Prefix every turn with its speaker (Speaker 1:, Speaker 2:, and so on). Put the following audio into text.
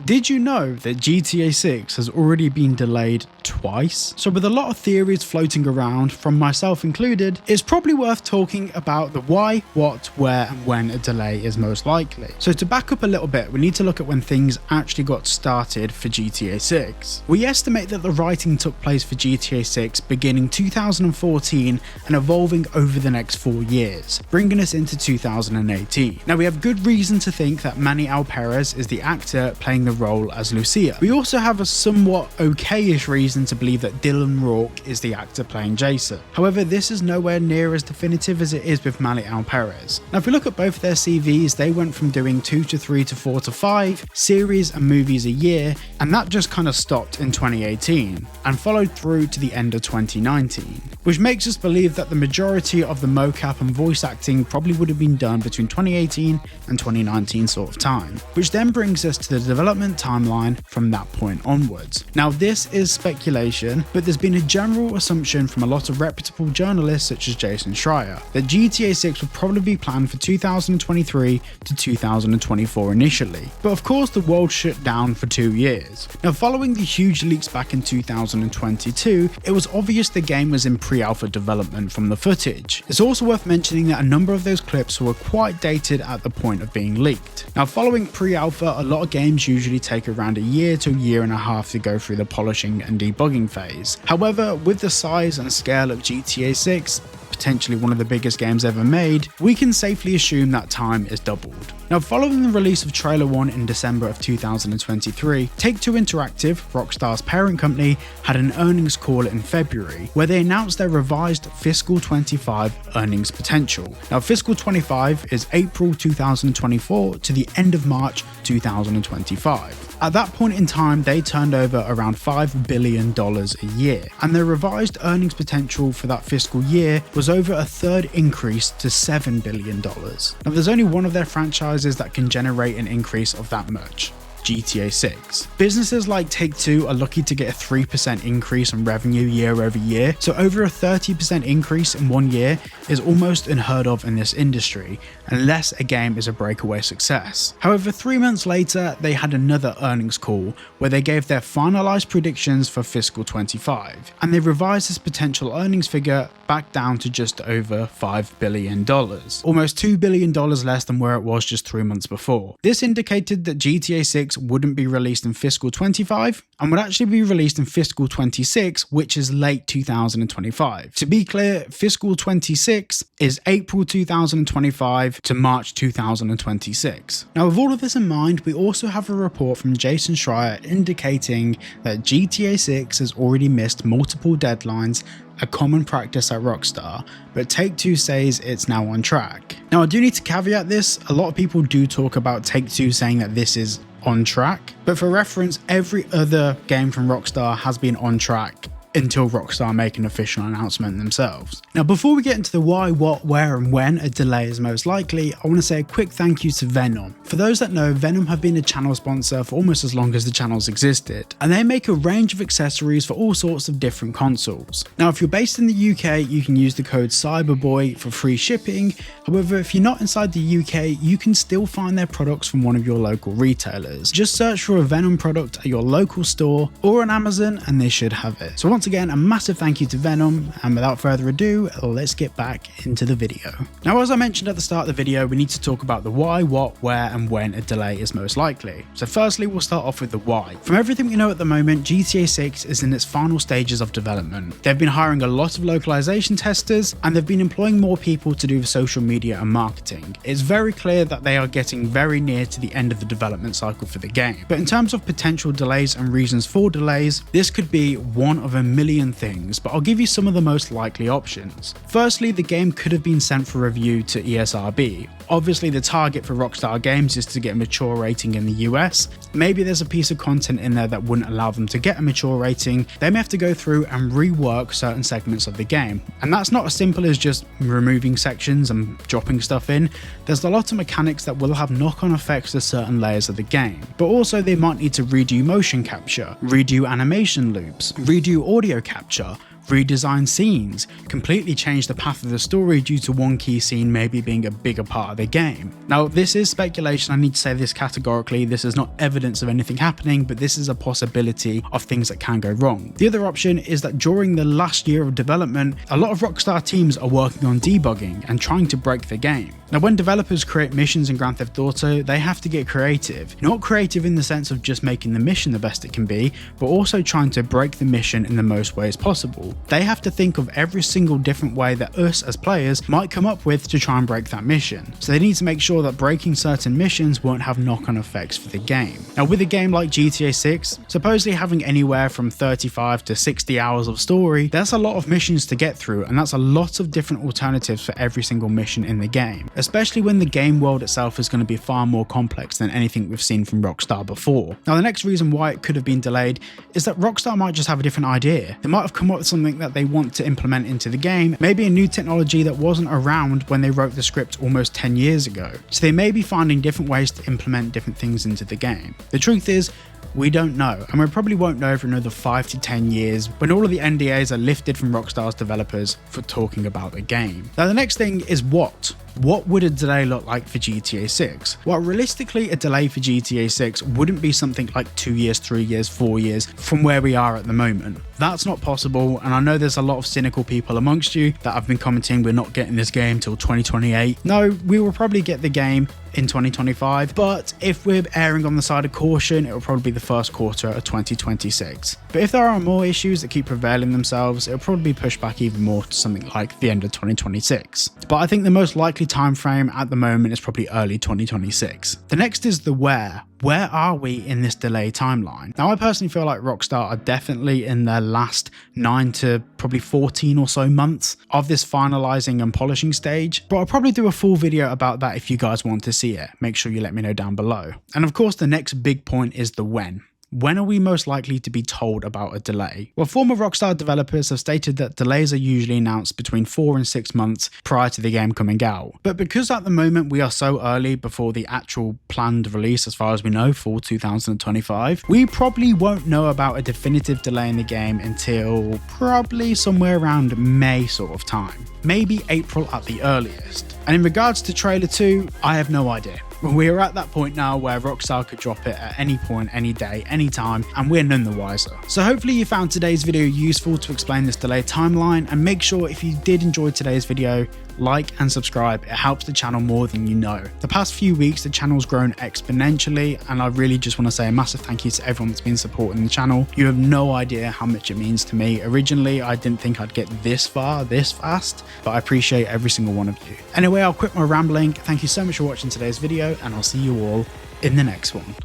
Speaker 1: Did you know that GTA 6 has already been delayed twice? So with a lot of theories floating around, from myself included, it's probably worth talking about the why, what, where and when a delay is most likely. So to back up a little bit, we need to look at when things actually got started for GTA 6. We estimate that the writing took place for GTA 6 beginning 2014 and evolving over the next 4 years, bringing us into 2018. Now we have good reason to think that Manny Alperez is the actor playing the role as Lucia. We also have a somewhat okayish reason to believe that Dylan Rourke is the actor playing Jason. However, this is nowhere near as definitive as it is with Manny Alperez. Now if we look at both their CVs, they went from doing 2 to 3 to 4 to 5 series and movies a year, and that just kind of stopped in 2018 and followed through to the end of 2019, which makes us believe that the majority of the mocap and voice acting probably would have been done between 2018 and 2019 sort of time, which then brings us to the development timeline from that point onwards. Now this is speculation, but there's been a general assumption from a lot of reputable journalists such as Jason Schreier that GTA 6 would probably be planned for 2023 to 2024 initially, but of course the world shut down for 2 years. Now following the huge leaks back in 2022, it was obvious the game was in pre-alpha development from the footage. It's also worth mentioning that a number of those clips were quite dated at the point of being leaked. Now following pre-alpha, a lot of games usually take around a year to a year and a half to go through the polishing and debugging phase. However, with the size and scale of GTA 6, potentially one of the biggest games ever made, we can safely assume that time is doubled. Now following the release of Trailer 1 in December of 2023, Take-Two Interactive, Rockstar's parent company, had an earnings call in February where they announced their revised Fiscal 25 earnings potential. Now Fiscal 25 is April 2024 to the end of March 2025. At that point in time, they turned over around $5 billion a year, and their revised earnings potential for that fiscal year was over a third increase to $7 billion. Now there's only one of their franchises that can generate an increase of that much: GTA 6. Businesses like Take-Two are lucky to get a 3% increase in revenue year over year, so over a 30% increase in 1 year is almost unheard of in this industry, unless a game is a breakaway success. However, 3 months later, they had another earnings call where they gave their finalized predictions for Fiscal 25, and they revised this potential earnings figure back down to just over $5 billion, almost $2 billion less than where it was just 3 months before. This indicated that GTA 6 wouldn't be released in Fiscal 25 and would actually be released in Fiscal 26, which is late 2025. To be clear, Fiscal 26 is April 2025 to March 2026. Now with all of this in mind, we also have a report from Jason Schreier indicating that GTA 6 has already missed multiple deadlines, a common practice at Rockstar, but Take-Two says it's now on track. Now I do need to caveat this, a lot of people do talk about Take-Two saying that this is on track, but for reference, every other game from Rockstar has been on track until Rockstar make an official announcement themselves. Now before we get into the why, what, where and when a delay is most likely, I want to say a quick thank you to Venom. For those that know, Venom have been a channel sponsor for almost as long as the channels existed, and they make a range of accessories for all sorts of different consoles. Now if you're based in the UK, you can use the code CYBERBOY for free shipping. However, if you're not inside the UK, you can still find their products from one of your local retailers. Just search for a Venom product at your local store or on Amazon and they should have it. So once again, a massive thank you to Venom, and without further ado, let's get back into the video. Now as I mentioned at the start of the video, we need to talk about the why, what, where and when a delay is most likely. So firstly, we'll start off with the why. From everything we know at the moment, GTA 6 is in its final stages of development. They've been hiring a lot of localization testers and they've been employing more people to do the social media and marketing. It's very clear that they are getting very near to the end of the development cycle for the game. But in terms of potential delays and reasons for delays, this could be one of a million things, but I'll give you some of the most likely options. Firstly, the game could have been sent for review to ESRB. Obviously the target for Rockstar Games is to get a mature rating in the US. Maybe there's a piece of content in there that wouldn't allow them to get a mature rating. They may have to go through and rework certain segments of the game. And that's not as simple as just removing sections and dropping stuff in. There's a lot of mechanics that will have knock-on effects to certain layers of the game. But also they might need to redo motion capture, redo animation loops, redo audio capture, redesign scenes, completely change the path of the story due to one key scene maybe being a bigger part of the game. Now, this is speculation, I need to say this categorically, this is not evidence of anything happening, but this is a possibility of things that can go wrong. The other option is that during the last year of development, a lot of Rockstar teams are working on debugging and trying to break the game. Now, when developers create missions in Grand Theft Auto, they have to get creative. Not creative in the sense of just making the mission the best it can be, but also trying to break the mission in the most ways possible. They have to think of every single different way that us as players might come up with to try and break that mission. So they need to make sure that breaking certain missions won't have knock-on effects for the game. Now, with a game like GTA 6, supposedly having anywhere from 35 to 60 hours of story, that's a lot of missions to get through, and that's a lot of different alternatives for every single mission in the game, especially when the game world itself is going to be far more complex than anything we've seen from Rockstar before. Now, the next reason why it could have been delayed is that Rockstar might just have a different idea. They might have come up with something that they want to implement into the game, maybe a new technology that wasn't around when they wrote the script almost 10 years ago. So they may be finding different ways to implement different things into the game. The truth is, we don't know, and we probably won't know for another 5 to 10 years when all of the NDAs are lifted from Rockstar's developers for talking about the game. Now, the next thing is what? What would a delay look like for GTA 6? Well, realistically, a delay for GTA 6 wouldn't be something like 2 years, 3 years, 4 years from where we are at the moment. That's not possible, and I know there's a lot of cynical people amongst you that have been commenting we're not getting this game till 2028. No, we will probably get the game in 2025, but if we're erring on the side of caution, it will probably be the first quarter of 2026. But if there are more issues that keep prevailing themselves, it will probably be pushed back even more to something like the end of 2026. But I think the most likely time frame at the moment is probably early 2026. The next is the where. Where are we in this delay timeline? Now, I personally feel like Rockstar are definitely in their last 9 to probably 14 or so months of this finalizing and polishing stage, but I'll probably do a full video about that if you guys want to see it. Make sure you let me know down below. And of course, the next big point is the when. When are we most likely to be told about a delay? Well, former Rockstar developers have stated that delays are usually announced between 4 and 6 months prior to the game coming out. But because at the moment we are so early before the actual planned release, as far as we know, for 2025, we probably won't know about a definitive delay in the game until probably somewhere around May sort of time. Maybe April at the earliest. And in regards to Trailer 2, I have no idea. We are at that point now where Rockstar could drop it at any point, any day, any time, and we're none the wiser. So hopefully you found today's video useful to explain this delay timeline, and make sure if you did enjoy today's video, like and subscribe. It helps the channel more than you know. The past few weeks, the channel's grown exponentially, and I really just want to say a massive thank you to everyone that's been supporting the channel. You have no idea how much it means to me. Originally, I didn't think I'd get this far, this fast, but I appreciate every single one of you. Anyway, I'll quit my rambling. Thank you so much for watching today's video, and I'll see you all in the next one.